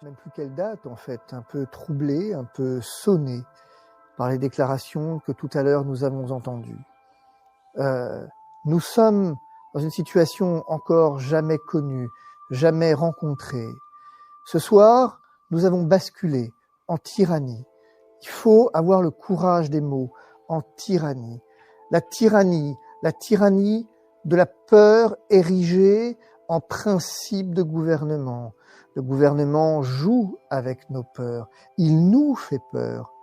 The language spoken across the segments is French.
Même plus quelle date en fait, un peu troublé, un peu sonné par les déclarations que tout à l'heure nous avons entendues. Nous sommes dans une situation encore jamais connue, jamais rencontrée. Ce soir, nous avons basculé en tyrannie. Il faut avoir le courage des mots, en tyrannie. La tyrannie de la peur érigée en principe de gouvernement. Le gouvernement joue avec nos peurs, il nous fait peur.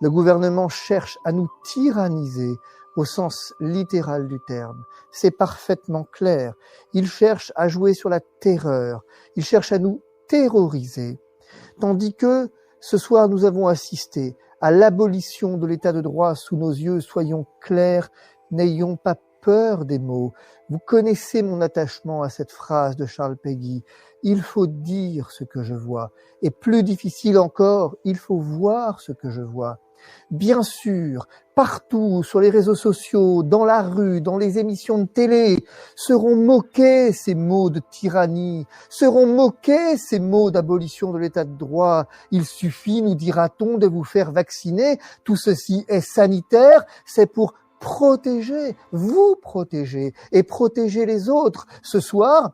Le gouvernement cherche à nous tyranniser au sens littéral du terme. C'est parfaitement clair. Il cherche à jouer sur la terreur, il cherche à nous terroriser. Tandis que ce soir nous avons assisté à l'abolition de l'état de droit sous nos yeux, soyons clairs, n'ayons pas peur des mots. Vous connaissez mon attachement à cette phrase de Charles Péguy. Il faut dire ce que je vois. Et plus difficile encore, il faut voir ce que je vois. Bien sûr, partout, sur les réseaux sociaux, dans la rue, dans les émissions de télé, seront moqués ces mots de tyrannie, seront moqués ces mots d'abolition de l'état de droit. Il suffit, nous dira-t-on, de vous faire vacciner. Tout ceci est sanitaire, c'est pour protéger, vous protéger et protéger les autres. Ce soir,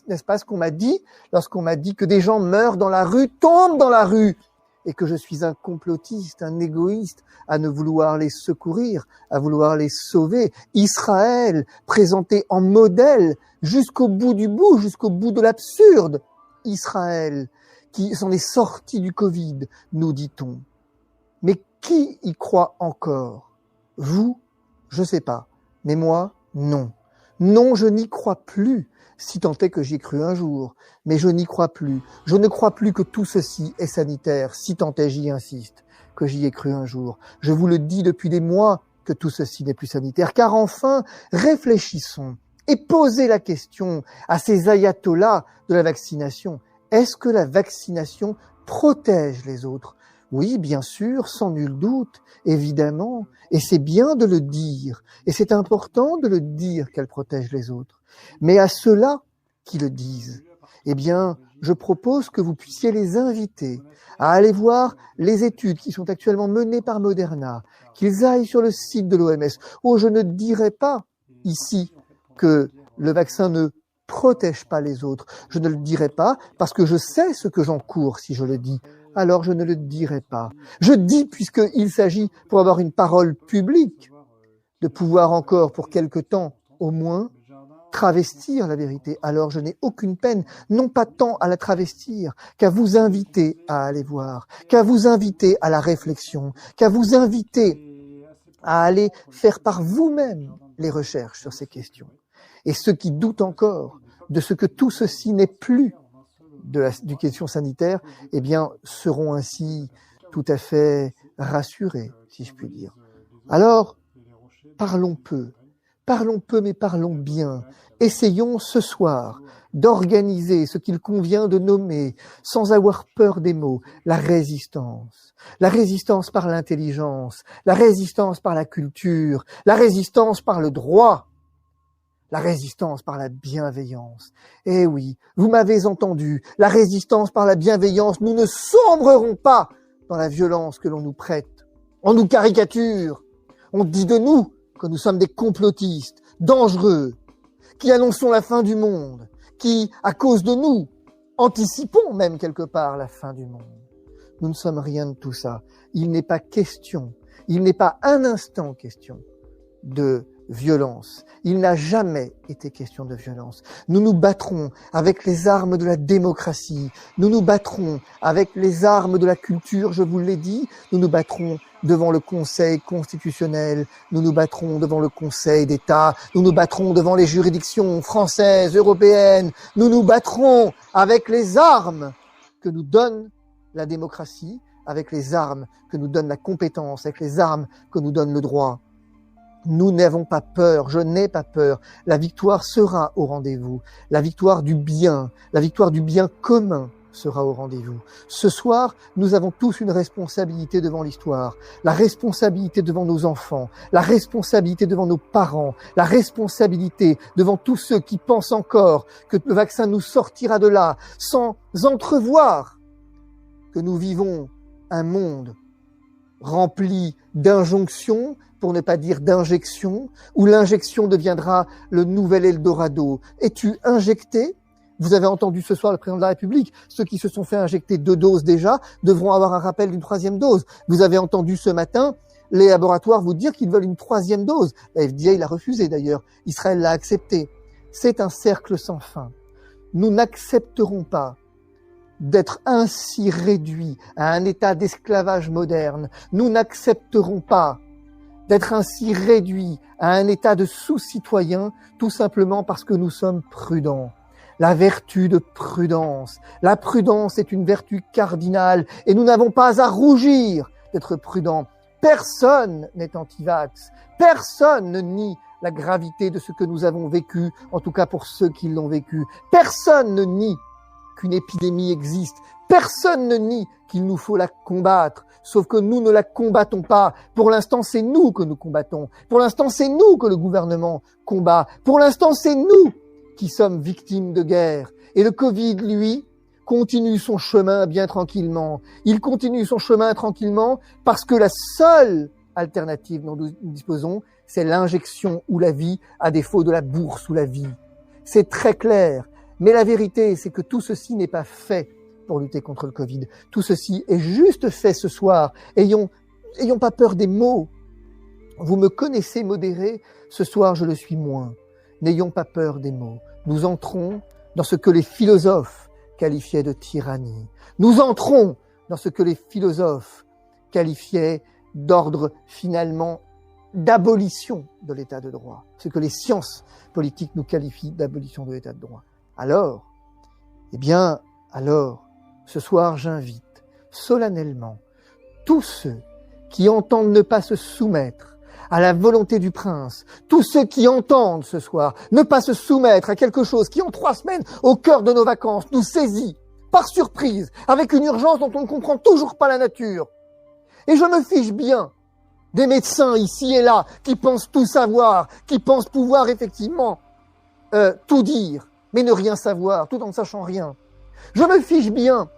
n'est-ce pas ce qu'on m'a dit lorsqu'on m'a dit que des gens meurent dans la rue, tombent dans la rue, et que je suis un complotiste, un égoïste, à ne vouloir les secourir, à vouloir les sauver. Israël, présenté en modèle jusqu'au bout du bout, jusqu'au bout de l'absurde. Israël, qui s'en est sorti du Covid, nous dit-on. Mais qui y croit encore? Vous? Je sais pas. Mais moi, non. Non, je n'y crois plus. Si tant est que j'y ai cru un jour. Mais je n'y crois plus. Je ne crois plus que tout ceci est sanitaire. Si tant est, j'y insiste, que j'y ai cru un jour. Je vous le dis depuis des mois que tout ceci n'est plus sanitaire. Car enfin, réfléchissons et posez la question à ces ayatollahs de la vaccination. Est-ce que la vaccination protège les autres? Oui, bien sûr, sans nul doute, évidemment, et c'est bien de le dire, et c'est important de le dire qu'elle protège les autres. Mais à ceux-là qui le disent, eh bien, je propose que vous puissiez les inviter à aller voir les études qui sont actuellement menées par Moderna, qu'ils aillent sur le site de l'OMS. Oh, je ne dirai pas ici que le vaccin ne protège pas les autres. Je ne le dirai pas parce que je sais ce que j'encours si je le dis. Alors je ne le dirai pas. Je dis, puisqu'il s'agit, pour avoir une parole publique, de pouvoir encore, pour quelque temps au moins, travestir la vérité. Alors je n'ai aucune peine, non pas tant à la travestir, qu'à vous inviter à aller voir, qu'à vous inviter à la réflexion, qu'à vous inviter à aller faire par vous-même les recherches sur ces questions. Et ceux qui doutent encore de ce que tout ceci n'est plus du question sanitaire, eh bien, seront ainsi tout à fait rassurés, si je puis dire. Alors, parlons peu, mais parlons bien. Essayons ce soir d'organiser ce qu'il convient de nommer, sans avoir peur des mots, la résistance. La résistance par l'intelligence, la résistance par la culture, la résistance par le droit. La résistance par la bienveillance. Eh oui, vous m'avez entendu, la résistance par la bienveillance, nous ne sombrerons pas dans la violence que l'on nous prête. On nous caricature, on dit de nous que nous sommes des complotistes, dangereux, qui annonçons la fin du monde, qui, à cause de nous, anticipons même quelque part la fin du monde. Nous ne sommes rien de tout ça. Il n'est pas question, il n'est pas un instant question de violence. Il n'a jamais été question de violence. Nous nous battrons avec les armes de la démocratie. Nous nous battrons avec les armes de la culture, je vous l'ai dit. Nous nous battrons devant le Conseil constitutionnel. Nous nous battrons devant le Conseil d'État. Nous nous battrons devant les juridictions françaises, européennes. Nous nous battrons avec les armes que nous donne la démocratie, avec les armes que nous donne la compétence, avec les armes que nous donne le droit. Nous n'avons pas peur, je n'ai pas peur. La victoire sera au rendez-vous. La victoire du bien commun sera au rendez-vous. Ce soir, nous avons tous une responsabilité devant l'histoire. La responsabilité devant nos enfants, la responsabilité devant nos parents, la responsabilité devant tous ceux qui pensent encore que le vaccin nous sortira de là sans entrevoir que nous vivons un monde rempli d'injonctions, pour ne pas dire d'injections, où l'injection deviendra le nouvel Eldorado. Es-tu injecté? Vous avez entendu ce soir le président de la République, ceux qui se sont fait injecter 2 doses déjà devront avoir un rappel d'une 3e dose. Vous avez entendu ce matin les laboratoires vous dire qu'ils veulent une 3e dose. La FDA l'a refusé d'ailleurs, Israël l'a accepté. C'est un cercle sans fin. Nous n'accepterons pas d'être ainsi réduits à un état d'esclavage moderne. Nous n'accepterons pas d'être ainsi réduits à un état de sous-citoyen, tout simplement parce que nous sommes prudents. La vertu de prudence. La prudence est une vertu cardinale et nous n'avons pas à rougir d'être prudents. Personne n'est anti-vax. Personne ne nie la gravité de ce que nous avons vécu, en tout cas pour ceux qui l'ont vécu. Personne ne nie qu'une épidémie existe. Personne ne nie qu'il nous faut la combattre, sauf que nous ne la combattons pas. Pour l'instant, c'est nous que nous combattons. Pour l'instant, c'est nous que le gouvernement combat. Pour l'instant, c'est nous qui sommes victimes de guerre. Et le Covid, lui, continue son chemin bien tranquillement. Il continue son chemin tranquillement parce que la seule alternative dont nous disposons, c'est l'injection ou la vie, à défaut de la bourse ou la vie. C'est très clair. Mais la vérité, c'est que tout ceci n'est pas fait pour lutter contre le Covid. Tout ceci est juste fait ce soir. Ayons pas peur des mots. Vous me connaissez modéré, ce soir je le suis moins. N'ayons pas peur des mots. Nous entrons dans ce que les philosophes qualifiaient de tyrannie. Nous entrons dans ce que les philosophes qualifiaient d'ordre finalement d'abolition de l'état de droit. Ce que les sciences politiques nous qualifient d'abolition de l'état de droit. Alors, ce soir, j'invite solennellement tous ceux qui entendent ne pas se soumettre à la volonté du prince, tous ceux qui entendent ce soir ne pas se soumettre à quelque chose qui, en 3 semaines, au cœur de nos vacances, nous saisit par surprise, avec une urgence dont on ne comprend toujours pas la nature. Et je me fiche bien des médecins ici et là qui pensent tout savoir, qui pensent pouvoir effectivement tout dire, mais ne rien savoir, tout en ne sachant rien. Je me fiche bien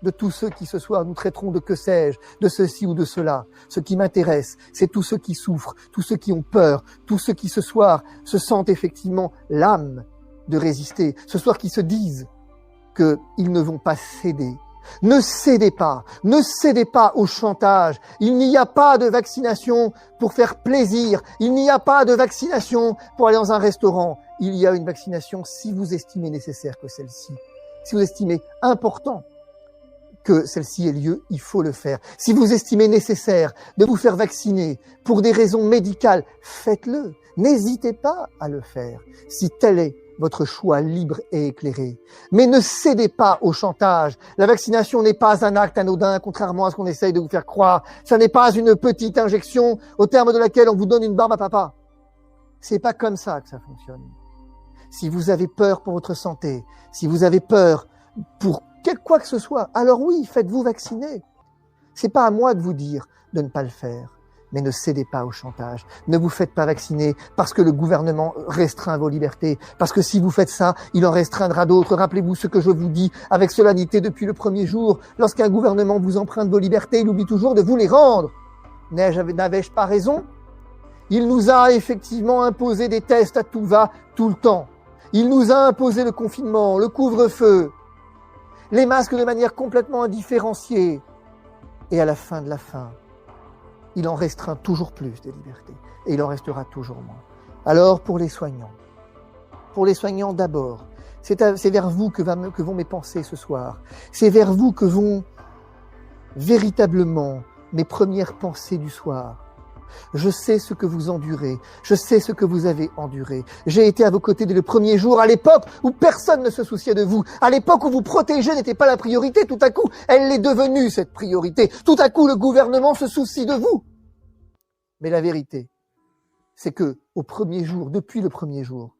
de tous ceux qui ce soir nous traiteront de que sais-je, de ceci ou de cela. Ce qui m'intéresse, c'est tous ceux qui souffrent, tous ceux qui ont peur, tous ceux qui ce soir se sentent effectivement l'âme de résister, ce soir qui se disent qu'ils ne vont pas céder. Ne cédez pas au chantage. Il n'y a pas de vaccination pour faire plaisir. Il n'y a pas de vaccination pour aller dans un restaurant. Il y a une vaccination si vous estimez nécessaire que celle-ci. Si vous estimez important que celle-ci ait lieu, il faut le faire. Si vous estimez nécessaire de vous faire vacciner pour des raisons médicales, faites-le. N'hésitez pas à le faire, si tel est votre choix libre et éclairé. Mais ne cédez pas au chantage. La vaccination n'est pas un acte anodin, contrairement à ce qu'on essaye de vous faire croire. Ça n'est pas une petite injection au terme de laquelle on vous donne une barbe à papa. C'est pas comme ça que ça fonctionne. Si vous avez peur pour votre santé, si vous avez peur pour quoi que ce soit, alors oui, faites-vous vacciner. C'est pas à moi de vous dire de ne pas le faire. Mais ne cédez pas au chantage. Ne vous faites pas vacciner parce que le gouvernement restreint vos libertés. Parce que si vous faites ça, il en restreindra d'autres. Rappelez-vous ce que je vous dis avec solennité depuis le premier jour. Lorsqu'un gouvernement vous emprunte vos libertés, il oublie toujours de vous les rendre. N'avais-je pas raison? Il nous a effectivement imposé des tests à tout va, tout le temps. Il nous a imposé le confinement, le couvre-feu, les masques de manière complètement indifférenciée. Et à la fin de la fin, il en restreint toujours plus des libertés. Et il en restera toujours moins. Alors, pour les soignants d'abord, c'est vers vous que vont mes pensées ce soir. C'est vers vous que vont véritablement mes premières pensées du soir. Je sais ce que vous endurez. Je sais ce que vous avez enduré. J'ai été à vos côtés dès le premier jour, à l'époque où personne ne se souciait de vous. À l'époque où vous protéger n'était pas la priorité. Tout à coup, elle l'est devenue, cette priorité. Tout à coup, le gouvernement se soucie de vous. Mais la vérité, c'est que depuis le premier jour,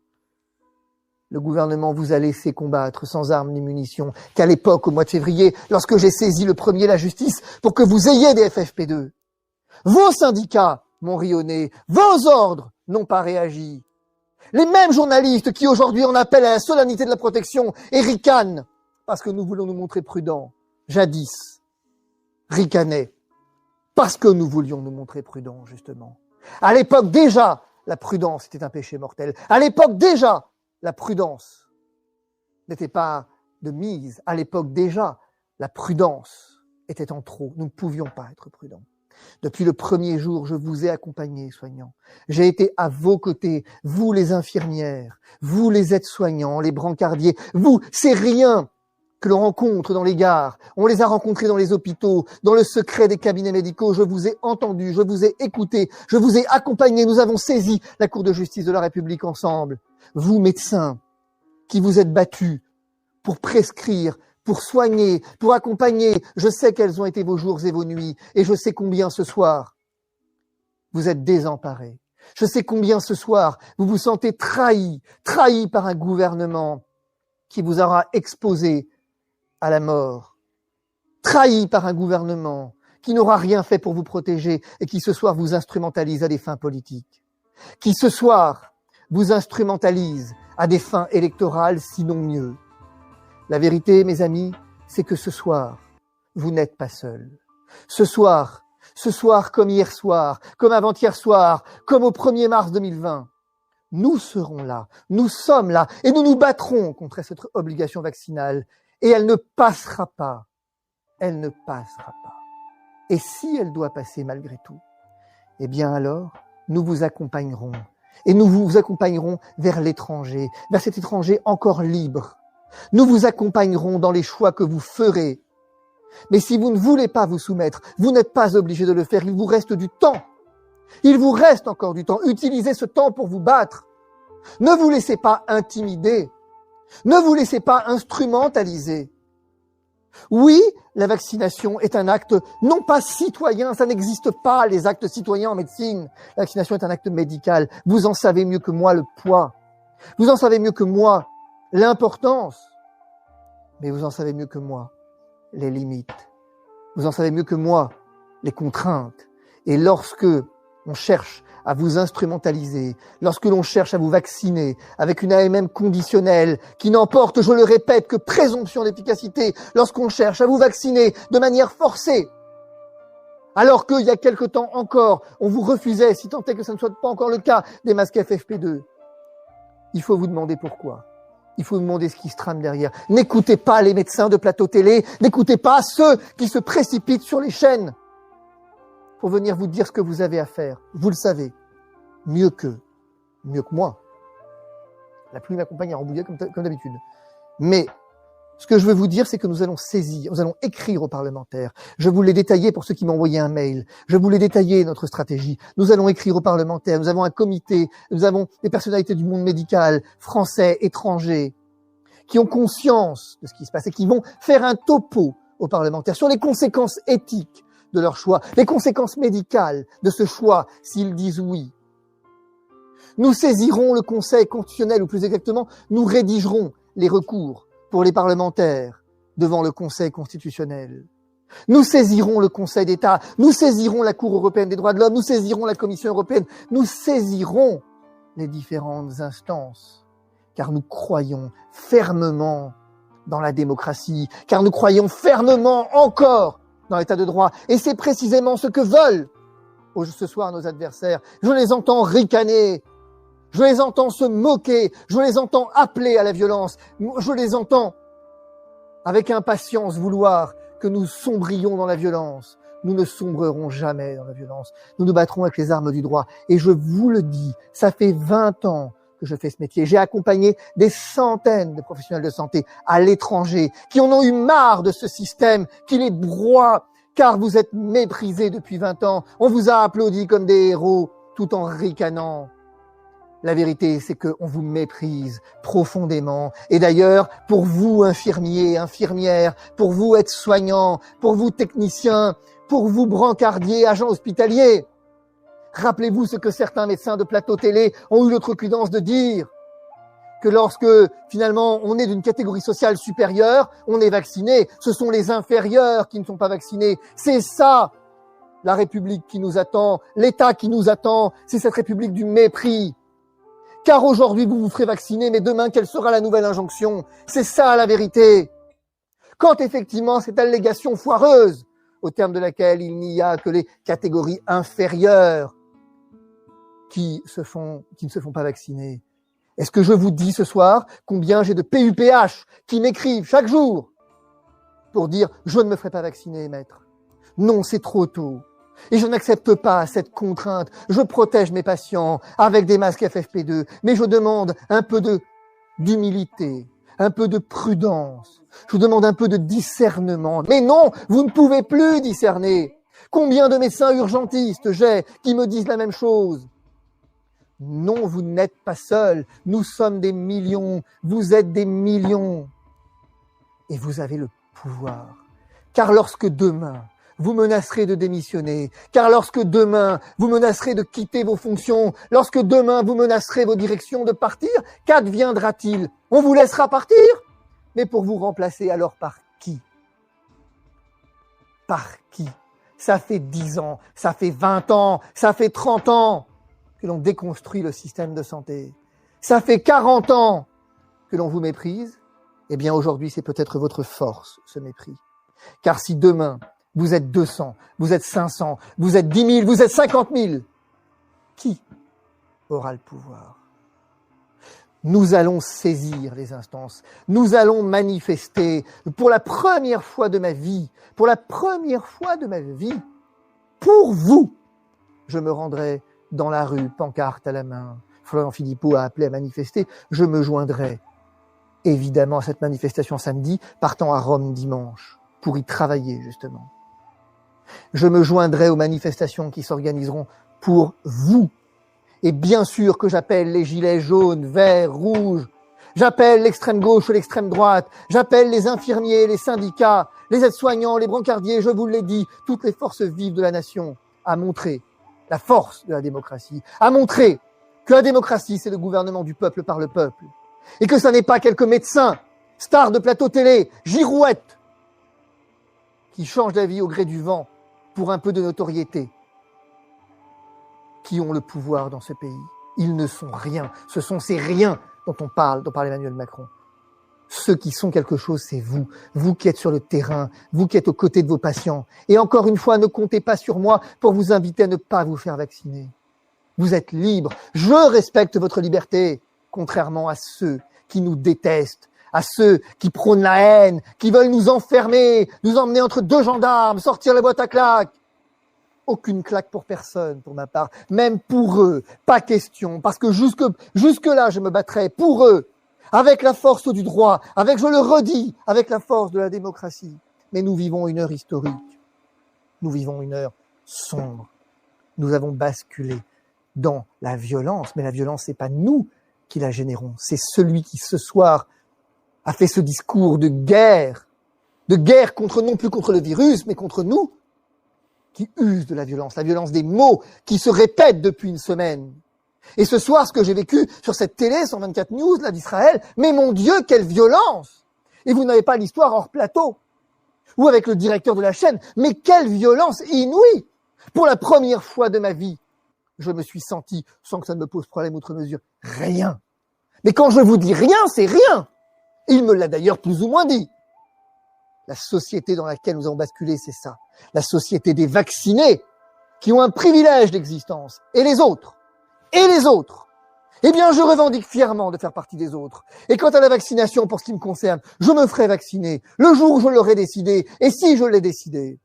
le gouvernement vous a laissé combattre sans armes ni munitions. Qu'à l'époque, au mois de février, lorsque j'ai saisi le premier la justice pour que vous ayez des FFP2, vos syndicats m'ont ri au nez, vos ordres n'ont pas réagi. Les mêmes journalistes qui aujourd'hui en appellent à la solennité de la protection et ricanent parce que nous voulons nous montrer prudents, jadis, ricanaient parce que nous voulions nous montrer prudents, justement. À l'époque déjà, la prudence était un péché mortel. À l'époque déjà, la prudence n'était pas de mise. À l'époque déjà, la prudence était en trop. Nous ne pouvions pas être prudents. Depuis le premier jour, je vous ai accompagnés, soignants. J'ai été à vos côtés, vous les infirmières, vous les aides-soignants, les brancardiers, vous, c'est rien que l'on rencontre dans les gares. On les a rencontrés dans les hôpitaux, dans le secret des cabinets médicaux. Je vous ai entendu, je vous ai écouté, je vous ai accompagné. Nous avons saisi la Cour de justice de la République ensemble. Vous, médecins, qui vous êtes battus pour prescrire, pour soigner, pour accompagner. Je sais quels ont été vos jours et vos nuits, et je sais combien ce soir, vous êtes désemparés. Je sais combien ce soir, vous vous sentez trahis par un gouvernement qui vous aura exposé à la mort, trahis par un gouvernement qui n'aura rien fait pour vous protéger et qui ce soir vous instrumentalise à des fins politiques, qui ce soir vous instrumentalise à des fins électorales, sinon mieux. La vérité, mes amis, c'est que ce soir, vous n'êtes pas seuls. Ce soir, comme hier soir, comme avant-hier soir, comme au 1er mars 2020, nous serons là, nous sommes là, et nous nous battrons contre cette obligation vaccinale, et elle ne passera pas. Elle ne passera pas. Et si elle doit passer malgré tout, eh bien alors, nous vous accompagnerons, et nous vous accompagnerons vers l'étranger, vers cet étranger encore libre. Nous vous accompagnerons dans les choix que vous ferez. Mais si vous ne voulez pas vous soumettre, vous n'êtes pas obligé de le faire. Il vous reste du temps. Il vous reste encore du temps. Utilisez ce temps pour vous battre. Ne vous laissez pas intimider. Ne vous laissez pas instrumentaliser. Oui, la vaccination est un acte non pas citoyen, ça n'existe pas les actes citoyens en médecine. La vaccination est un acte médical. Vous en savez mieux que moi le poids. Vous en savez mieux que moi l'importance, mais vous en savez mieux que moi les limites. Vous en savez mieux que moi les contraintes. Et lorsque on cherche à vous instrumentaliser, lorsque l'on cherche à vous vacciner avec une AMM conditionnelle qui n'emporte, je le répète, que présomption d'efficacité, lorsqu'on cherche à vous vacciner de manière forcée, alors qu'il y a quelque temps encore, on vous refusait, si tant est que ça ne soit pas encore le cas, des masques FFP2, il faut vous demander pourquoi. Il faut demander ce qui se trame derrière. N'écoutez pas les médecins de plateau télé, n'écoutez pas ceux qui se précipitent sur les chaînes pour venir vous dire ce que vous avez à faire. Vous le savez, mieux que moi. La pluie m'accompagne à Rambouillet comme d'habitude. Mais ce que je veux vous dire, c'est que nous allons saisir, nous allons écrire aux parlementaires. Je vous l'ai détaillé pour ceux qui m'ont envoyé un mail. Je vous l'ai détaillé, notre stratégie. Nous allons écrire aux parlementaires. Nous avons un comité. Nous avons des personnalités du monde médical, français, étrangers, qui ont conscience de ce qui se passe et qui vont faire un topo aux parlementaires sur les conséquences éthiques de leur choix, les conséquences médicales de ce choix s'ils disent oui. Nous saisirons le Conseil constitutionnel, ou plus exactement, nous rédigerons les recours pour les parlementaires devant le Conseil constitutionnel. Nous saisirons le Conseil d'État, nous saisirons la Cour européenne des droits de l'homme, nous saisirons la Commission européenne, nous saisirons les différentes instances, car nous croyons fermement dans la démocratie, car nous croyons fermement encore dans l'état de droit. Et c'est précisément ce que veulent ce soir nos adversaires. Je les entends ricaner, je les entends se moquer, je les entends appeler à la violence, je les entends avec impatience vouloir que nous sombrions dans la violence. Nous ne sombrerons jamais dans la violence. Nous nous battrons avec les armes du droit. Et je vous le dis, ça fait 20 ans que je fais ce métier. J'ai accompagné des centaines de professionnels de santé à l'étranger qui en ont eu marre de ce système qui les broie, car vous êtes méprisés depuis 20 ans. On vous a applaudi comme des héros tout en ricanant. La vérité, c'est qu'on vous méprise profondément. Et d'ailleurs, pour vous, infirmiers, infirmières, pour vous, aides-soignants, pour vous, techniciens, pour vous, brancardiers, agents hospitaliers, rappelez-vous ce que certains médecins de plateau télé ont eu l'outrecuidance de dire, que lorsque, finalement, on est d'une catégorie sociale supérieure, on est vacciné. Ce sont les inférieurs qui ne sont pas vaccinés. C'est ça, la République qui nous attend, l'État qui nous attend. C'est cette République du mépris. Car aujourd'hui, vous vous ferez vacciner, mais demain, quelle sera la nouvelle injonction? C'est ça, la vérité. Quand, effectivement, cette allégation foireuse au terme de laquelle il n'y a que les catégories inférieures qui ne se font pas vacciner. Est-ce que je vous dis ce soir combien j'ai de PUPH qui m'écrivent chaque jour pour dire « je ne me ferai pas vacciner, maître ». Non, c'est trop tôt. Et je n'accepte pas cette contrainte. Je protège mes patients avec des masques FFP2, mais je demande un peu d'humilité, un peu de prudence. Je vous demande un peu de discernement. Mais non, vous ne pouvez plus discerner. Combien de médecins urgentistes j'ai qui me disent la même chose? Non, vous n'êtes pas seuls. Nous sommes des millions. Vous êtes des millions. Et vous avez le pouvoir. Car lorsque demain, vous menacerez de démissionner, car lorsque demain, vous menacerez de quitter vos fonctions, lorsque demain, vous menacerez vos directions de partir, qu'adviendra-t-il? On vous laissera partir? Mais pour vous remplacer, alors par qui? Par qui? Ça fait 10 ans, ça fait 20 ans, ça fait 30 ans que l'on déconstruit le système de santé. Ça fait 40 ans que l'on vous méprise. Eh bien, aujourd'hui, c'est peut-être votre force, ce mépris. Car si demain, vous êtes 200, vous êtes 500, vous êtes 10 000, vous êtes 50 000, qui aura le pouvoir? Nous allons saisir les instances. Nous allons manifester pour la première fois de ma vie, pour vous, je me rendrai dans la rue, pancarte à la main. Florian Philippot a appelé à manifester. Je me joindrai évidemment à cette manifestation samedi, partant à Rome dimanche, pour y travailler justement. Je me joindrai aux manifestations qui s'organiseront pour vous. Et bien sûr que j'appelle les gilets jaunes, verts, rouges. J'appelle l'extrême gauche et l'extrême droite. J'appelle les infirmiers, les syndicats, les aides-soignants, les brancardiers, je vous l'ai dit, toutes les forces vives de la nation à montrer la force de la démocratie, à montrer que la démocratie, c'est le gouvernement du peuple par le peuple. Et que ça n'est pas quelques médecins, stars de plateau télé, girouettes, qui changent d'avis au gré du vent pour un peu de notoriété, qui ont le pouvoir dans ce pays. Ils ne sont rien. Ce sont ces riens dont parle Emmanuel Macron. Ceux qui sont quelque chose, c'est vous. Vous qui êtes sur le terrain, vous qui êtes aux côtés de vos patients. Et encore une fois, ne comptez pas sur moi pour vous inviter à ne pas vous faire vacciner. Vous êtes libre. Je respecte votre liberté, contrairement à ceux qui nous détestent, à ceux qui prônent la haine, qui veulent nous enfermer, nous emmener entre deux gendarmes, sortir la boîte à claques. Aucune claque pour personne, pour ma part. Même pour eux, pas question. Parce que jusque-là, je me battrai pour eux, avec la force du droit, avec, je le redis, avec la force de la démocratie. Mais nous vivons une heure historique. Nous vivons une heure sombre. Nous avons basculé dans la violence. Mais la violence, c'est pas nous qui la générons. C'est celui qui, ce soir, a fait ce discours de guerre contre, non plus contre le virus, mais contre nous, qui use de la violence des mots qui se répètent depuis une semaine. Et ce soir, ce que j'ai vécu sur cette télé, 124 News, là, d'Israël, mais mon Dieu, quelle violence! Et vous n'avez pas l'histoire hors plateau, ou avec le directeur de la chaîne, mais quelle violence inouïe! Pour la première fois de ma vie, je me suis senti, sans que ça ne me pose problème outre mesure, rien. Mais quand je vous dis rien, c'est rien! Il me l'a d'ailleurs plus ou moins dit. La société dans laquelle nous avons basculé, c'est ça. La société des vaccinés qui ont un privilège d'existence. Et les autres, eh bien, je revendique fièrement de faire partie des autres. Et quant à la vaccination, pour ce qui me concerne, je me ferai vacciner le jour où je l'aurai décidé. Et si je l'ai décidé.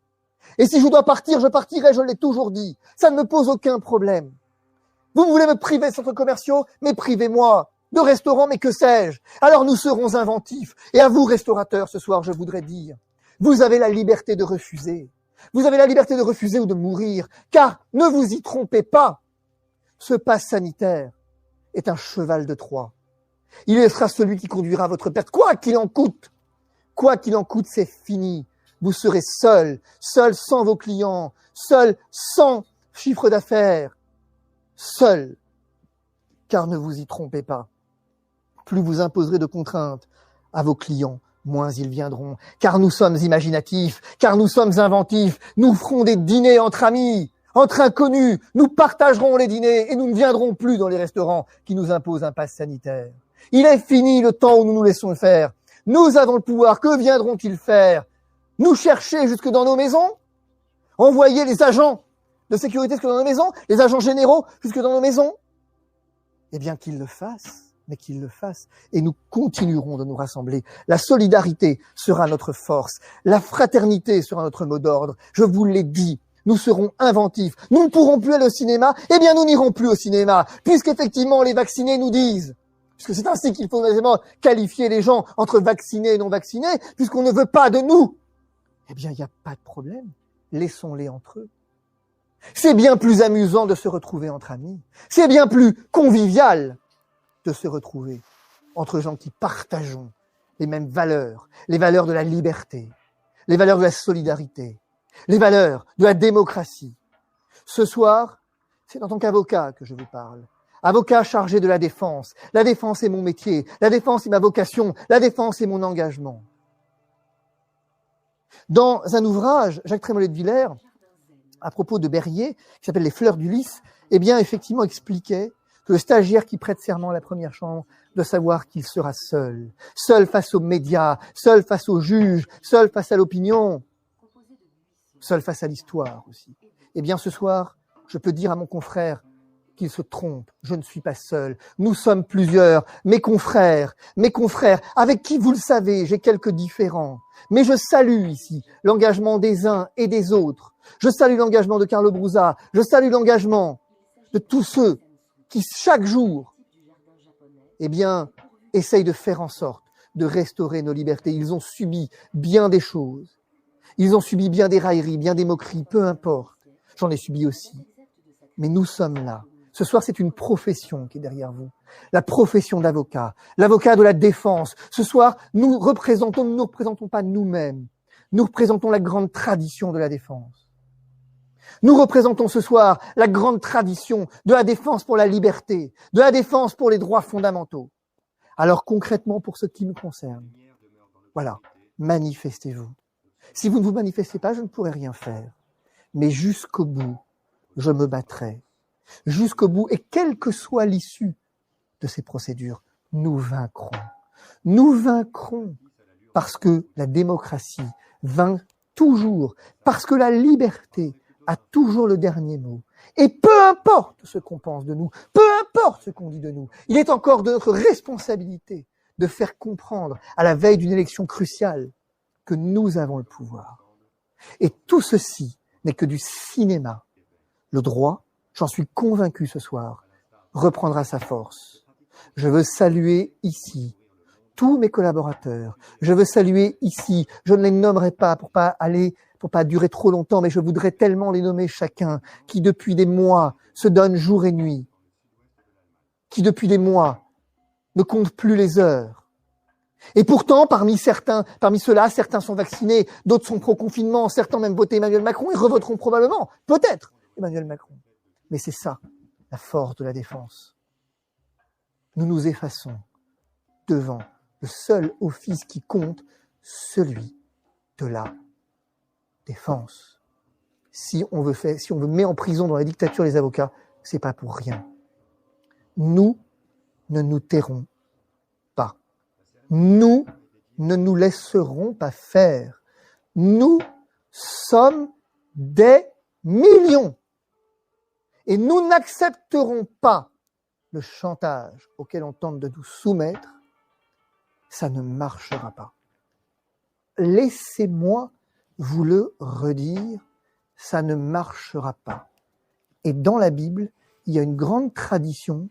Et si je dois partir, je partirai, je l'ai toujours dit. Ça ne me pose aucun problème. Vous voulez me priver de centres commerciaux, mais privez-moi. De restaurants, mais que sais-je? Alors nous serons inventifs. Et à vous, restaurateurs, ce soir, je voudrais dire, vous avez la liberté de refuser. Vous avez la liberté de refuser ou de mourir. Car, ne vous y trompez pas, ce pass sanitaire est un cheval de Troie. Il sera celui qui conduira à votre perte, quoi qu'il en coûte. Quoi qu'il en coûte, c'est fini. Vous serez seul sans vos clients, seul sans chiffre d'affaires, seul. Car ne vous y trompez pas. Plus vous imposerez de contraintes à vos clients, moins ils viendront. Car nous sommes imaginatifs, car nous sommes inventifs. Nous ferons des dîners entre amis, entre inconnus. Nous partagerons les dîners et nous ne viendrons plus dans les restaurants qui nous imposent un pass sanitaire. Il est fini le temps où nous nous laissons le faire. Nous avons le pouvoir. Que viendront-ils faire? Nous chercher jusque dans nos maisons? envoyer les agents de sécurité jusque dans nos maisons, les agents généraux jusque dans nos maisons. Eh bien, qu'ils le fassent, mais qu'ils le fassent. Et nous continuerons de nous rassembler. La solidarité sera notre force. La fraternité sera notre mot d'ordre. Je vous l'ai dit. Nous serons inventifs. Nous ne pourrons plus aller au cinéma. Eh bien, nous n'irons plus au cinéma. Puisqu'effectivement, les vaccinés nous disent, puisque c'est ainsi qu'il faut nécessairement qualifier les gens entre vaccinés et non vaccinés, puisqu'on ne veut pas de nous. Eh bien, il n'y a pas de problème. Laissons-les entre eux. C'est bien plus amusant de se retrouver entre amis. C'est bien plus convivial de se retrouver entre gens qui partageons les mêmes valeurs, les valeurs de la liberté, les valeurs de la solidarité, les valeurs de la démocratie. Ce soir, c'est en tant qu'avocat que je vous parle. Avocat chargé de la défense. La défense est mon métier. La défense est ma vocation. La défense est mon engagement. Dans un ouvrage, Jacques Trémollet de Villers, à propos de Berryer, qui s'appelle Les Fleurs d'Ulysse, eh bien, effectivement, expliquait que le stagiaire qui prête serment à la première chambre doit savoir qu'il sera seul. Seul face aux médias, seul face aux juges, seul face à l'opinion, seul face à l'histoire aussi. Eh bien, ce soir, je peux dire à mon confrère qu'il se trompe. Je ne suis pas seul. Nous sommes plusieurs. Mes confrères, avec qui, vous le savez, j'ai quelques différends. Mais je salue ici l'engagement des uns et des autres. Je salue l'engagement de Carlo Brusa. Je salue l'engagement de tous ceux qui, chaque jour, eh bien, essayent de faire en sorte de restaurer nos libertés. Ils ont subi bien des choses. Ils ont subi bien des railleries, bien des moqueries, peu importe. J'en ai subi aussi. Mais nous sommes là. Ce soir, c'est une profession qui est derrière vous. La profession d'avocat. L'avocat de la défense. Ce soir, nous ne représentons pas nous-mêmes. Nous représentons la grande tradition de la défense. Nous représentons ce soir la grande tradition de la défense pour la liberté, de la défense pour les droits fondamentaux. Alors concrètement, pour ce qui nous concerne, voilà, manifestez-vous. Si vous ne vous manifestez pas, je ne pourrai rien faire. Mais jusqu'au bout, je me battrai. Jusqu'au bout, et quelle que soit l'issue de ces procédures, nous vaincrons. Nous vaincrons parce que la démocratie vainc toujours, parce que la liberté a toujours le dernier mot. Et peu importe ce qu'on pense de nous, peu importe ce qu'on dit de nous, il est encore de notre responsabilité de faire comprendre à la veille d'une élection cruciale que nous avons le pouvoir. Et tout ceci n'est que du cinéma. Le droit, j'en suis convaincu ce soir, reprendra sa force. Je veux saluer ici tous mes collaborateurs. Je veux saluer ici, je ne les nommerai pas pour pas durer trop longtemps, mais je voudrais tellement les nommer chacun, qui depuis des mois se donnent jour et nuit, qui depuis des mois ne comptent plus les heures. Et pourtant, parmi ceux-là, certains sont vaccinés, d'autres sont pro-confinement, certains ont même voté Emmanuel Macron et revoteront probablement, peut-être, Emmanuel Macron. Mais c'est ça, la force de la défense. Nous nous effaçons devant le seul office qui compte, celui de la défense. Si on veut mettre en prison dans la dictature les avocats, c'est pas pour rien. Nous ne nous tairons pas. Nous ne nous laisserons pas faire. Nous sommes des millions. Et nous n'accepterons pas le chantage auquel on tente de nous soumettre. Ça ne marchera pas. Laissez-moi vous le redire, ça ne marchera pas. Et dans la Bible, il y a une grande tradition,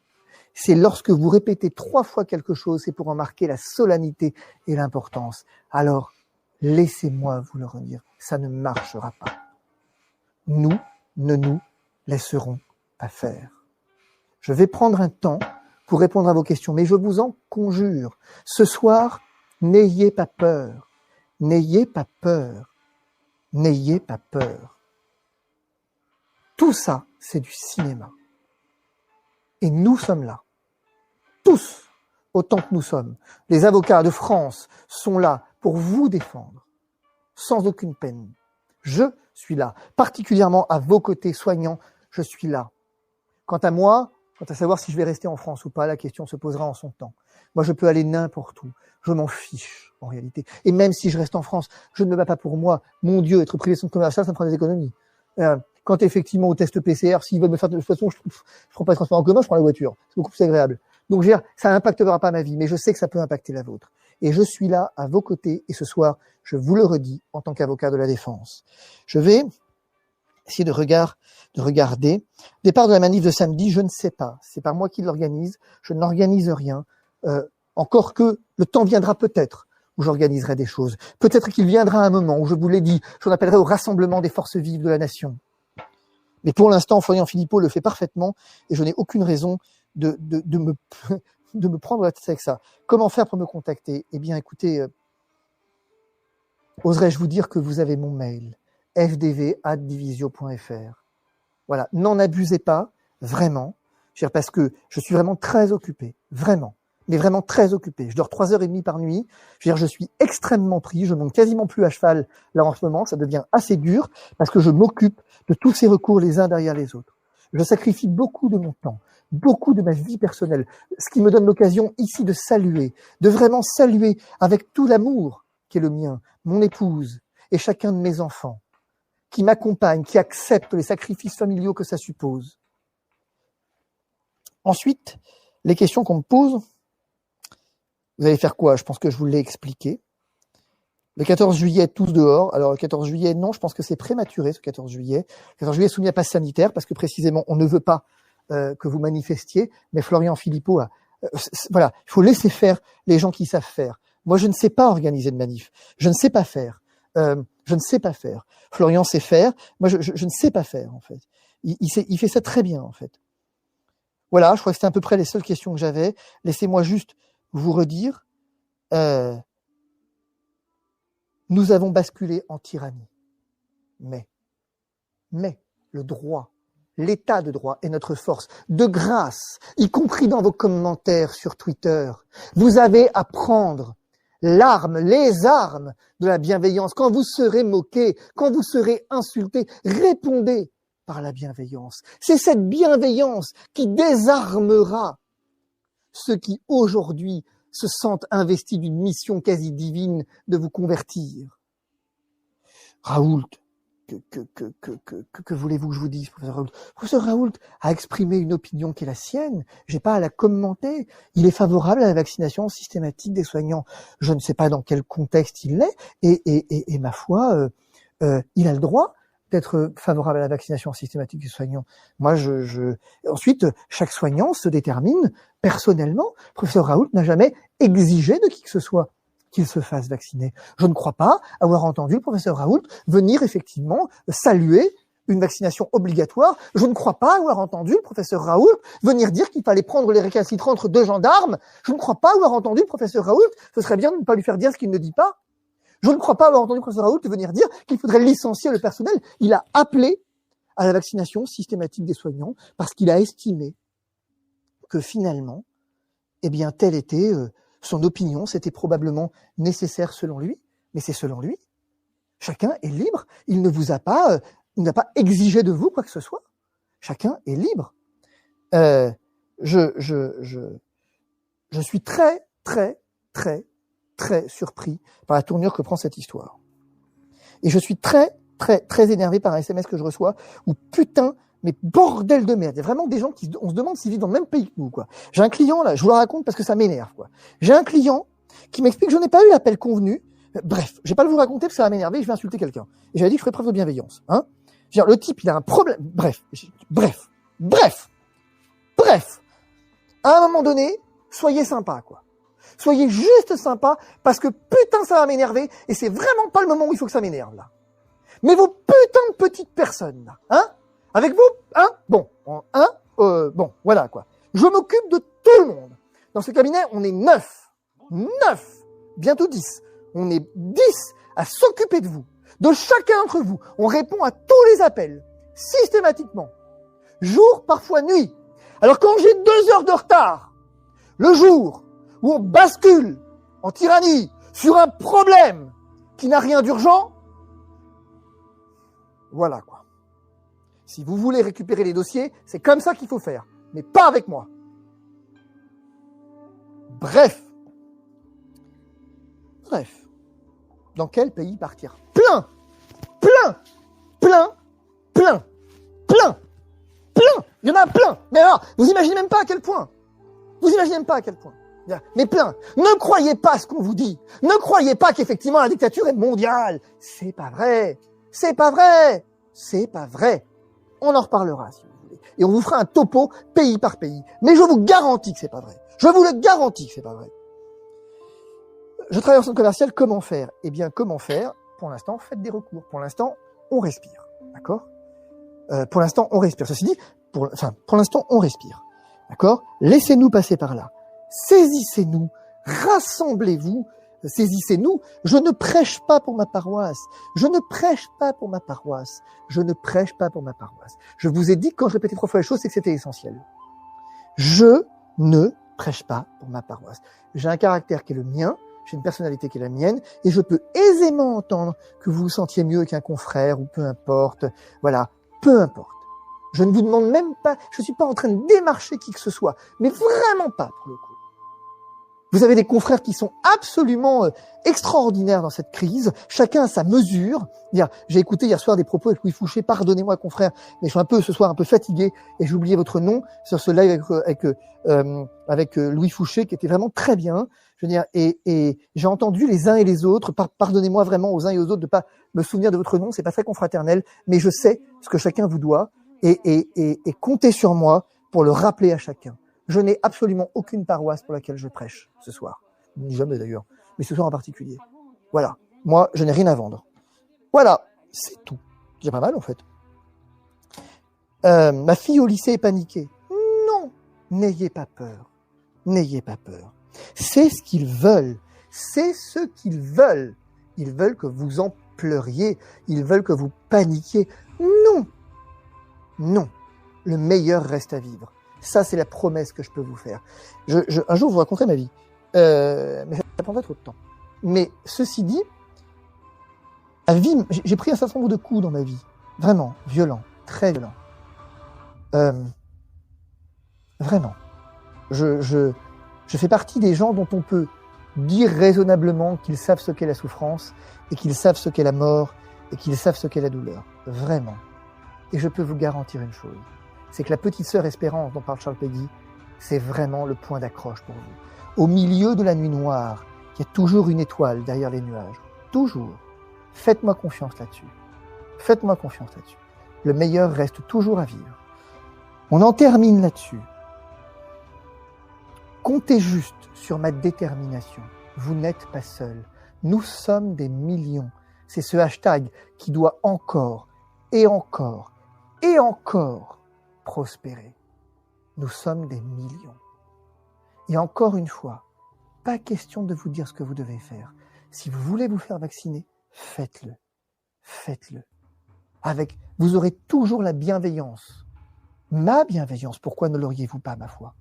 c'est lorsque vous répétez 3 fois quelque chose, c'est pour en marquer la solennité et l'importance. Alors, laissez-moi vous le redire, ça ne marchera pas. Nous ne nous laisserons pas faire. Je vais prendre un temps pour répondre à vos questions, mais je vous en conjure, ce soir, n'ayez pas peur, n'ayez pas peur, n'ayez pas peur. Tout ça, c'est du cinéma. Et nous sommes là, tous, autant que nous sommes. Les avocats de France sont là pour vous défendre, sans aucune peine. Je suis là, particulièrement à vos côtés soignants, je suis là. Quant à moi, quant à savoir si je vais rester en France ou pas, la question se posera en son temps. Moi, je peux aller n'importe où. Je m'en fiche, en réalité. Et même si je reste en France, je ne me bats pas pour moi. Mon Dieu, être privé de son commercial, ça me prend des économies. Quand effectivement au test PCR, s'ils veulent me faire de toute façon, je prends pas le transport en commun, je prends la voiture. C'est beaucoup plus agréable. Donc, je veux dire, ça n'impactera pas ma vie, mais je sais que ça peut impacter la vôtre. Et je suis là à vos côtés. Et ce soir, je vous le redis en tant qu'avocat de la défense. Je vais essayer de regarder. Départ de la manif de samedi, je ne sais pas. C'est pas moi qui l'organise. Je n'organise rien. Encore que le temps viendra peut-être où j'organiserai des choses. Peut-être qu'il viendra un moment où je vous l'ai dit, j'en appellerai au rassemblement des forces vives de la nation. Mais pour l'instant, Florian Philippot le fait parfaitement et je n'ai aucune raison de me prendre la tête avec ça. Comment faire pour me contacter? Eh bien, écoutez, oserais-je vous dire que vous avez mon mail, fdv@divisio.fr. Voilà, n'en abusez pas, vraiment, parce que je suis vraiment très occupé, vraiment, mais vraiment très occupé. Je dors 3h30 par nuit, je suis extrêmement pris, je monte quasiment plus à cheval là en ce moment, ça devient assez dur parce que je m'occupe de tous ces recours les uns derrière les autres. Je sacrifie beaucoup de mon temps, beaucoup de ma vie personnelle, ce qui me donne l'occasion ici de saluer, de vraiment saluer avec tout l'amour qui est le mien, mon épouse et chacun de mes enfants, qui m'accompagnent, qui acceptent les sacrifices familiaux que ça suppose. Ensuite, les questions qu'on me pose, vous allez faire quoi? Je pense que je vous l'ai expliqué. Le 14 juillet, tous dehors. Alors, le 14 juillet, non, je pense que c'est prématuré, ce 14 juillet. Le 14 juillet soumis à passe sanitaire, parce que précisément, on ne veut pas que vous manifestiez. Mais Florian Philippot voilà, il faut laisser faire les gens qui savent faire. Moi, je ne sais pas organiser de manif. Je ne sais pas faire. Je ne sais pas faire. Florian sait faire. Moi, je ne sais pas faire, en fait. Il fait ça très bien, en fait. Voilà, je crois que c'était à peu près les seules questions que j'avais. Laissez-moi juste vous redire. Nous avons basculé en tyrannie. Mais le droit, l'état de droit est notre force. De grâce, y compris dans vos commentaires sur Twitter, vous avez à prendre l'arme, les armes de la bienveillance. Quand vous serez moqué, quand vous serez insulté, répondez par la bienveillance. C'est cette bienveillance qui désarmera ceux qui aujourd'hui se sentent investis d'une mission quasi divine de vous convertir. Raoult, que voulez-vous que je vous dise, professeur Raoult? Professeur Raoult a exprimé une opinion qui est la sienne. J'ai pas à la commenter. Il est favorable à la vaccination systématique des soignants. Je ne sais pas dans quel contexte il l'est, et ma foi, il a le droit d'être favorable à la vaccination systématique des soignants. Moi, ensuite, chaque soignant se détermine personnellement. Le professeur Raoult n'a jamais exigé de qui que ce soit qu'il se fasse vacciner. Je ne crois pas avoir entendu le professeur Raoult venir effectivement saluer une vaccination obligatoire. Je ne crois pas avoir entendu le professeur Raoult venir dire qu'il fallait prendre les récalcitrants entre deux gendarmes. Je ne crois pas avoir entendu le professeur Raoult, ce serait bien de ne pas lui faire dire ce qu'il ne dit pas. Je ne crois pas avoir entendu le professeur Raoult venir dire qu'il faudrait licencier le personnel. Il a appelé à la vaccination systématique des soignants parce qu'il a estimé que finalement, eh bien, telle était son opinion, c'était probablement nécessaire selon lui, mais c'est selon lui. Chacun est libre. Il ne vous a pas, il n'a pas exigé de vous quoi que ce soit. Chacun est libre. Je suis très surpris par la tournure que prend cette histoire. Et je suis très énervé par un SMS que je reçois où putain, mais bordel de merde. Il y a vraiment des gens on se demande s'ils vivent dans le même pays que nous, quoi. J'ai un client, là, je vous le raconte parce que ça m'énerve, quoi. J'ai un client qui m'explique que je n'ai pas eu l'appel convenu. Bref, je vais pas le vous raconter parce que ça va m'énerver et je vais insulter quelqu'un. Et j'avais dit que je ferais preuve de bienveillance, hein. Je veux dire, le type, il a un problème. Bref. À un moment donné, soyez sympa, quoi. Soyez juste sympa parce que putain, ça va m'énerver et c'est vraiment pas le moment où il faut que ça m'énerve, là. Mais vos putains de petites personnes, là, hein? Avec vous, hein? Bon, voilà, quoi. Je m'occupe de tout le monde. Dans ce cabinet, on est 9, bientôt 10. On est 10 à s'occuper de vous, de chacun d'entre vous. On répond à tous les appels, systématiquement. Jour, parfois nuit. Alors quand j'ai 2 heures de retard, le jour où on bascule en tyrannie sur un problème qui n'a rien d'urgent, voilà, quoi. Si vous voulez récupérer les dossiers, c'est comme ça qu'il faut faire, mais pas avec moi. Bref. Dans quel pays partir? Plein. a plein. Mais alors, vous imaginez même pas à quel point. Vous imaginez même pas à quel point. Mais plein. Ne croyez pas ce qu'on vous dit. Ne croyez pas qu'effectivement la dictature est mondiale. C'est pas vrai. C'est pas vrai. C'est pas vrai. On en reparlera si vous voulez. Et on vous fera un topo pays par pays. Mais je vous garantis que c'est pas vrai. Je vous le garantis que c'est pas vrai. Je travaille en centre commercial, comment faire? Eh bien, comment faire? Pour l'instant, faites des recours. Pour l'instant, on respire. D'accord? Pour l'instant, on respire. Ceci dit, pour l'instant, on respire. D'accord? Laissez-nous passer par là. Saisissez-nous. Rassemblez-vous. Saisissez-nous. Je ne prêche pas pour ma paroisse. Je ne prêche pas pour ma paroisse. Je ne prêche pas pour ma paroisse. Je vous ai dit, quand je répétais 3 fois les choses, c'est que c'était essentiel. Je ne prêche pas pour ma paroisse. J'ai un caractère qui est le mien. J'ai une personnalité qui est la mienne et je peux aisément entendre que vous vous sentiez mieux qu'un confrère ou peu importe. Voilà, peu importe. Je ne vous demande même pas, je ne suis pas en train de démarcher qui que ce soit, mais vraiment pas pour le coup. Vous avez des confrères qui sont absolument extraordinaires dans cette crise, chacun à sa mesure. J'ai écouté hier soir des propos avec Louis Fouché, pardonnez-moi confrère, mais je suis ce soir un peu fatigué et j'ai oublié votre nom sur ce live avec Louis Fouché qui était vraiment très bien. Je veux dire, et j'ai entendu les uns et les autres, pardonnez-moi vraiment aux uns et aux autres de pas me souvenir de votre nom, c'est pas très confraternel, mais je sais ce que chacun vous doit et comptez sur moi pour le rappeler à chacun. Je n'ai absolument aucune paroisse pour laquelle je prêche ce soir. Ni jamais d'ailleurs, mais ce soir en particulier. Voilà. Moi, je n'ai rien à vendre. Voilà. C'est tout. C'est pas mal, en fait. Ma fille au lycée est paniquée. Non. N'ayez pas peur. N'ayez pas peur. C'est ce qu'ils veulent. C'est ce qu'ils veulent. Ils veulent que vous en pleuriez. Ils veulent que vous paniquiez. Non. Non. Le meilleur reste à vivre. Ça, c'est la promesse que je peux vous faire. Un jour, vous raconterai ma vie. Mais ça prendra trop de temps. Mais ceci dit, j'ai pris un certain nombre de coups dans ma vie. Vraiment, violents, très violents. Vraiment. Je fais partie des gens dont on peut dire raisonnablement qu'ils savent ce qu'est la souffrance et qu'ils savent ce qu'est la mort et qu'ils savent ce qu'est la douleur. Vraiment. Et je peux vous garantir une chose. C'est que la petite sœur Espérance dont parle Charles Péguy, c'est vraiment le point d'accroche pour vous. Au milieu de la nuit noire, il y a toujours une étoile derrière les nuages. Toujours. Faites-moi confiance là-dessus. Faites-moi confiance là-dessus. Le meilleur reste toujours à vivre. On en termine là-dessus. Comptez juste sur ma détermination. Vous n'êtes pas seul. Nous sommes des millions. C'est ce hashtag qui doit encore et encore et encore prospérer. Nous sommes des millions. Et encore une fois, pas question de vous dire ce que vous devez faire. Si vous voulez vous faire vacciner, faites-le. Faites-le. Vous aurez toujours la bienveillance. Ma bienveillance, pourquoi ne l'auriez-vous pas, ma foi?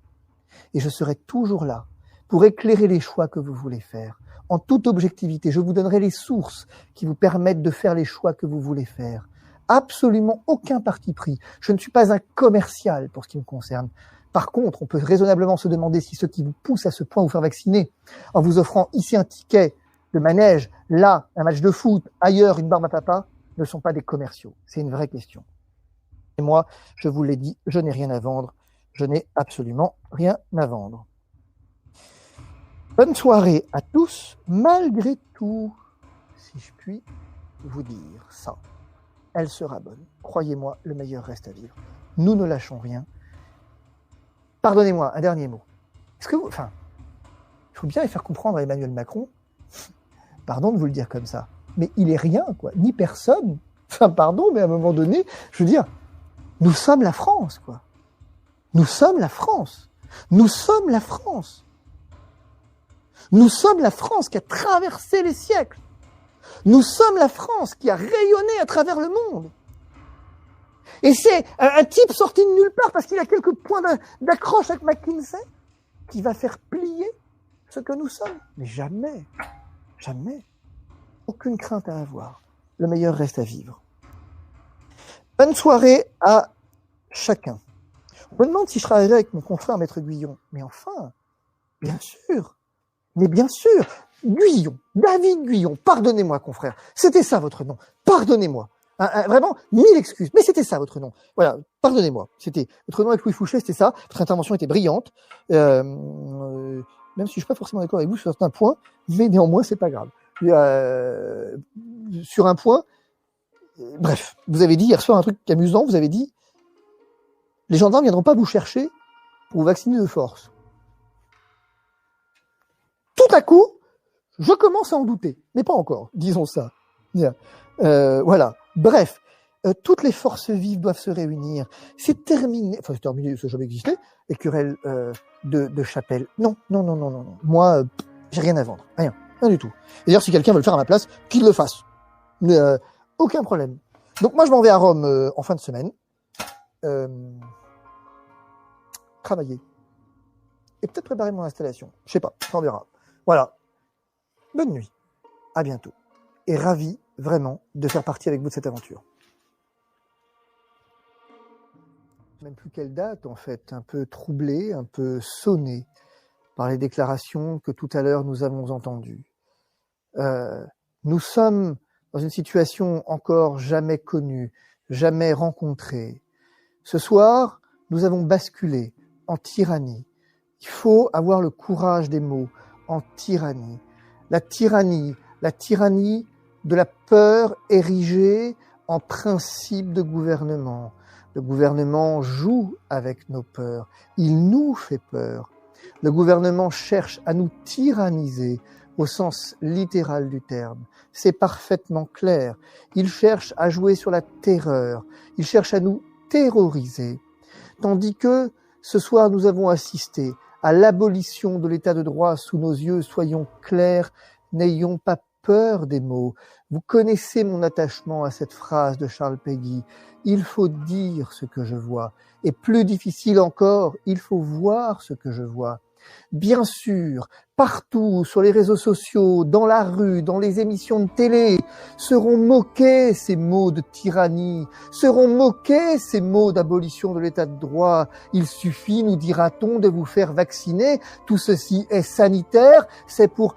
Et je serai toujours là pour éclairer les choix que vous voulez faire. En toute objectivité, je vous donnerai les sources qui vous permettent de faire les choix que vous voulez faire. Absolument aucun parti pris. Je ne suis pas un commercial pour ce qui me concerne. Par contre, on peut raisonnablement se demander si ceux qui vous poussent à ce point à vous faire vacciner, en vous offrant ici un ticket de manège, là, un match de foot, ailleurs, une barbe à papa, ne sont pas des commerciaux. C'est une vraie question. Et moi, je vous l'ai dit, je n'ai rien à vendre. Je n'ai absolument rien à vendre. Bonne soirée à tous, malgré tout, si je puis vous dire ça. Elle sera bonne. Croyez-moi, le meilleur reste à vivre. Nous ne lâchons rien. Pardonnez-moi, un dernier mot. Il faut bien les faire comprendre à Emmanuel Macron, pardon de vous le dire comme ça, mais il est rien, quoi, ni personne. Pardon, mais à un moment donné, je veux dire, nous sommes la France, quoi. Nous sommes la France. Nous sommes la France. Nous sommes la France qui a traversé les siècles. Nous sommes la France qui a rayonné à travers le monde. Et c'est un type sorti de nulle part parce qu'il a quelques points d'accroche avec McKinsey qui va faire plier ce que nous sommes. Mais jamais, jamais. Aucune crainte à avoir. Le meilleur reste à vivre. Bonne soirée à chacun. On me demande si je travaillerai avec mon confrère Maître Guyon. Mais enfin, bien sûr. Mais bien sûr, Guyon, David Guyon, pardonnez-moi confrère, c'était ça votre nom, pardonnez-moi. Vraiment, 1000 excuses. Mais c'était ça, votre nom. Voilà, pardonnez-moi. Votre nom avec Louis Fouché, c'était ça. Votre intervention était brillante. Même si je suis pas forcément d'accord avec vous sur certains points, mais néanmoins, c'est pas grave. Sur un point, bref, vous avez dit hier soir un truc amusant, vous avez dit les gendarmes viendront pas vous chercher pour vous vacciner de force. Tout à coup, je commence à en douter, mais pas encore, disons ça. Voilà. Bref, toutes les forces vives doivent se réunir. C'est terminé, enfin c'est terminé, ça n'a jamais existé, les querelles de chapelle. Non. Moi, j'ai rien à vendre, rien du tout. Et d'ailleurs, si quelqu'un veut le faire à ma place, qu'il le fasse. Aucun problème. Donc moi, je m'en vais à Rome en fin de semaine. Travailler. Et peut-être préparer mon installation. Je sais pas, on verra. Voilà. Bonne nuit. À bientôt. Et ravi, vraiment, de faire partie avec vous de cette aventure. Même plus quelle date, en fait. Un peu troublé, un peu sonné par les déclarations que tout à l'heure nous avons entendues. Nous sommes dans une situation encore jamais connue, jamais rencontrée. Ce soir, nous avons basculé en tyrannie. Il faut avoir le courage des mots, en tyrannie. La tyrannie de la peur érigée en principe de gouvernement. Le gouvernement joue avec nos peurs, il nous fait peur. Le gouvernement cherche à nous tyranniser au sens littéral du terme. C'est parfaitement clair. Il cherche à jouer sur la terreur, il cherche à nous terroriser. Tandis que ce soir nous avons assisté à l'abolition de l'état de droit sous nos yeux, soyons clairs, n'ayons pas peur des mots. Vous connaissez mon attachement à cette phrase de Charles Péguy. Il faut dire ce que je vois. Et plus difficile encore, il faut voir ce que je vois. Bien sûr, partout, sur les réseaux sociaux, dans la rue, dans les émissions de télé, seront moqués ces mots de tyrannie, seront moqués ces mots d'abolition de l'état de droit. Il suffit, nous dira-t-on, de vous faire vacciner. Tout ceci est sanitaire, c'est pour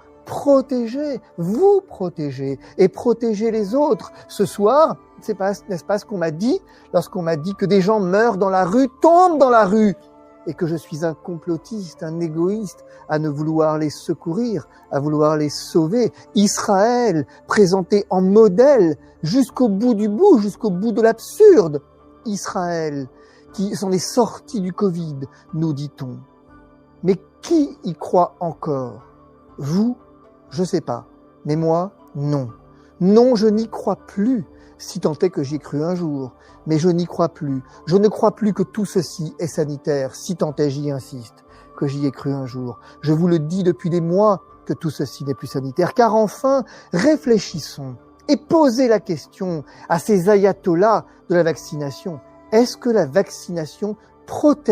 vous protéger et protéger les autres. Ce soir, n'est-ce pas ce qu'on m'a dit lorsqu'on m'a dit que des gens meurent dans la rue, tombent dans la rue, et que je suis un complotiste, un égoïste, à ne vouloir les secourir, à vouloir les sauver. Israël, présenté en modèle, jusqu'au bout du bout, jusqu'au bout de l'absurde. Israël, qui s'en est sorti du Covid, nous dit-on. Mais qui y croit encore? Vous? Je sais pas. Mais moi, non. Non, je n'y crois plus. Si tant est que j'y ai cru un jour. Mais je n'y crois plus. Je ne crois plus que tout ceci est sanitaire. Si tant est, j'y insiste, que j'y ai cru un jour. Je vous le dis depuis des mois que tout ceci n'est plus sanitaire. Car enfin, réfléchissons et posez la question à ces ayatollahs de la vaccination. Est-ce que la vaccination protège